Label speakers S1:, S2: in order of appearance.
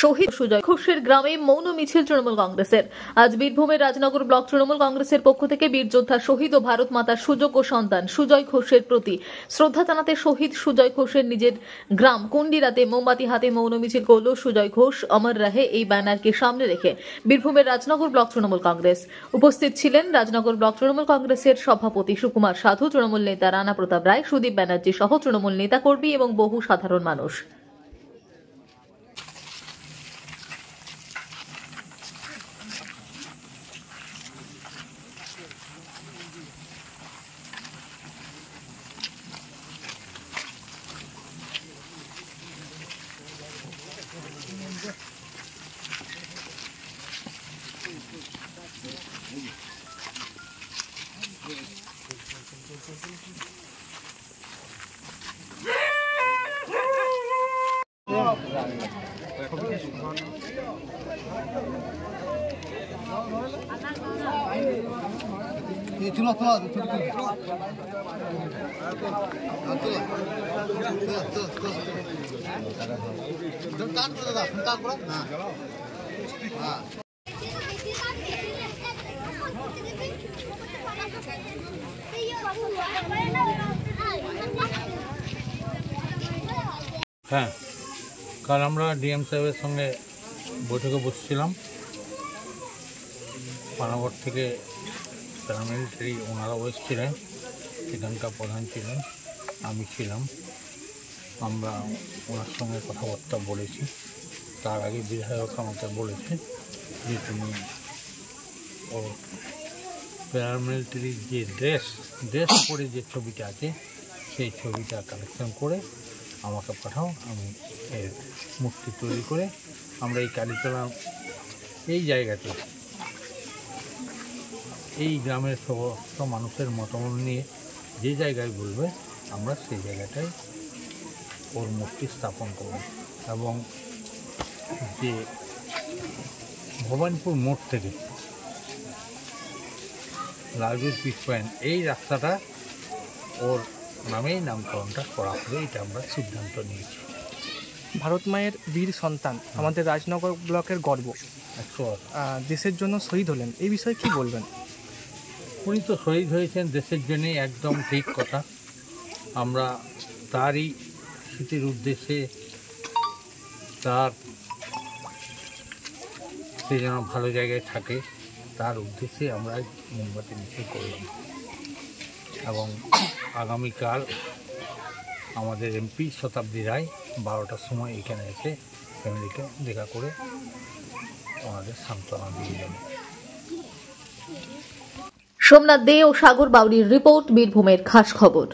S1: শহীদ সুজয় ঘোষের গ্রামে মৌন মিছিল তৃণমূল কংগ্রেসের। আজ বীরভূমের রাজনগর ব্লক তৃণমূল কংগ্রেসের পক্ষ থেকে বীর যোদ্ধা শহীদ ও ভারত মাতার সুযোগ্য সন্তান সুজয় ঘোষের প্রতি শ্রদ্ধা জানাতে শহীদ সুজয় ঘোষের নিজের গ্রাম কুন্ডিরাতে মোমবাতি হাতে মৌন মিছিল করল সুজয় ঘোষ অমর রহে এই ব্যানারকে সামনে রেখে বীরভূমের রাজনগর ব্লক তৃণমূল কংগ্রেস। উপস্থিত ছিলেন রাজনগর ব্লক তৃণমূল কংগ্রেসের সভাপতি সুকুমার সাধু, তৃণমূল নেতা রানা প্রতাপ রায়, সুদীপ ব্যানার্জি সহ তৃণমূল নেতাকর্মী এবং বহু সাধারণ মানুষ।
S2: হ্যাঁ, কাল আমরা ডিএম সাহেবের সঙ্গে বৈঠকে বসছিলাম। পানাগড় থেকে প্যারামিলিটারি ওনারাও এসেছিলেন, এখানকার প্রধান ছিলেন, আমি ছিলাম। আমরা ওনার সঙ্গে কথাবার্তা বলেছি। তার আগে বিধায়ক আমাকে বলেছে যে তুমি ও প্যারামিলিটারির যে ড্রেস পরে যে ছবিটা আছে সেই ছবিটা কালেকশন করে আমাকে পাঠাও, আমি এর মূর্তি তৈরি করে আমরা এই কালীতলা এই জায়গাতে এই গ্রামের সমস্ত মানুষের মতামত নিয়ে যে জায়গায় বলবে আমরা সেই জায়গাটায় ওর মূর্তি স্থাপন করব। এবং যে ভবানীপুর মোড় থেকে লালজুর পিচ পয়েন্ট এই রাস্তাটা ওর নামেই নামকরণটা করা হবে, এটা আমরা সিদ্ধান্ত নিয়েছি।
S3: ভারত মায়ের বীর সন্তান, আমাদের রাজনগর ব্লকের গর্ব, দেশের জন্য শহীদ হলেন, এই বিষয়ে কি বলবেন?
S2: উনি তো শহীদ হয়েছেন দেশের জন্যে, একদম ঠিক কথা। আমরা তারই স্মৃতির উদ্দেশ্যে, তার সে যেন ভালো জায়গায় থাকে তার উদ্দেশ্যে আমরা মোমবাতি মিছিল করলাম। এবং আগামীকাল আমাদের এমপি শতাব্দী রায় 12টার সময় এখানে এসে ফ্যামিলিকে দেখা করে আমাদের সান্ত্বনা দিয়ে যাবে।
S1: সোমনাথ দে ও সাগর বাউরির রিপোর্ট, বীরভূমের খাস খবর।